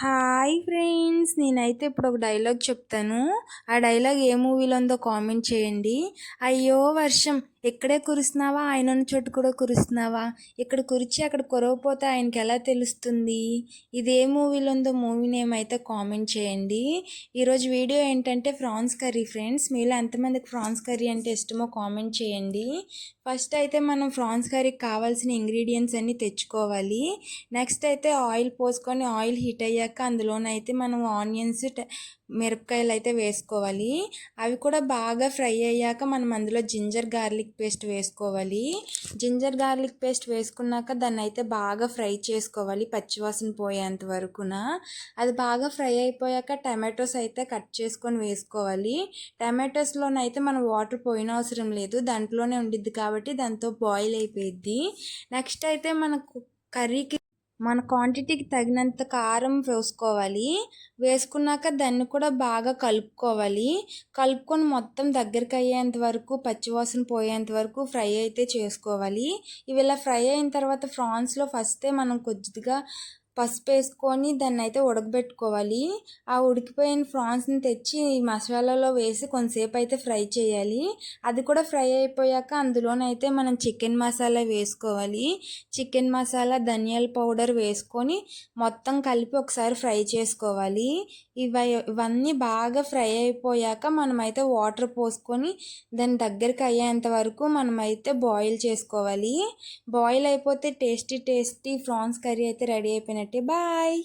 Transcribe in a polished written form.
Hi friends! నేనైతే ఇప్పుడు ఒక డైలాగ్ చెప్తాను. ఆ డైలాగ్ ఏ మూవీలో ఉందో కామెంట్ చేయండి. అయ్యో వర్షం ఇక్కడే కురుస్తున్నావా, ఆయనున్న చోటు కూడా కురుస్తున్నావా? ఇక్కడ కురిచి అక్కడ కురవపోతే ఆయనకి ఎలా తెలుస్తుంది? ఇది ఏ మూవీలో ఉందో మూవీ నేమ్ అయితే కామెంట్ చేయండి. ఈరోజు వీడియో ఏంటంటే ఫ్రాన్స్ కర్రీ ఫ్రెండ్స్. మీలో ఎంతమందికి ఫ్రాన్స్ కర్రీ అంటే ఇష్టమో కామెంట్ చేయండి. ఫస్ట్ అయితే మనం ఫ్రాన్స్ కర్రీకి కావాల్సిన ఇంగ్రీడియంట్స్ అన్నీ తెచ్చుకోవాలి. నెక్స్ట్ అయితే ఆయిల్ పోసుకొని ఆయిల్ హీట్ అయ్యాక అందులోనైతే మనం ఆనియన్స్ మిరపకాయలు అయితే వేసుకోవాలి. అవి కూడా బాగా ఫ్రై అయ్యాక మనం అందులో జింజర్ గార్లిక్ పేస్ట్ వేసుకోవాలి. జింజర్ గార్లిక్ పేస్ట్ వేసుకున్నాక దాన్ని అయితే బాగా ఫ్రై చేసుకోవాలి పచ్చివాసన పోయేంత వరకున. అది బాగా ఫ్రై అయిపోయాక టమాటోస్ అయితే కట్ చేసుకొని వేసుకోవాలి. టమాటోస్లోనైతే మనం వాటర్ పోయిన అవసరం లేదు, దాంట్లోనే ఉండిద్ది కాబట్టి దాంతో బాయిల్ అయిపోయిద్ది. నెక్స్ట్ అయితే మనకు కర్రీకి మన క్వాంటిటీకి తగినంత కారం వేసుకోవాలి. వేసుకున్నాక దాన్ని కూడా బాగా కలుపుకొని మొత్తం దగ్గరికి అయ్యేంత వరకు పచ్చివాసన పోయేంత వరకు ఫ్రై అయితే చేసుకోవాలి. ఇవి ఇలా ఫ్రై అయిన తర్వాత ఫ్రాన్స్లో ఫస్టే మనం కొద్దిగా పసుపు వేసుకొని దాన్ని అయితే ఉడకబెట్టుకోవాలి. ఆ ఉడికిపోయిన ఫ్రాన్స్ని తెచ్చి ఈ మసాలాలో వేసి కొంతసేపు అయితే ఫ్రై చేయాలి. అది కూడా ఫ్రై అయిపోయాక అందులోనైతే మనం చికెన్ మసాలా వేసుకోవాలి. చికెన్ మసాలా, ధనియాల పౌడర్ వేసుకొని మొత్తం కలిపి ఒకసారి ఫ్రై చేసుకోవాలి. ఇవన్నీ బాగా ఫ్రై అయిపోయాక మనమైతే వాటర్ పోసుకొని దాని దగ్గరికి అయ్యేంత వరకు మనమైతే బాయిల్ చేసుకోవాలి. బాయిల్ అయిపోతే టేస్టీ ఫ్రాన్స్ కర్రీ అయితే రెడీ అయిపోయినట్టే. బాయ్.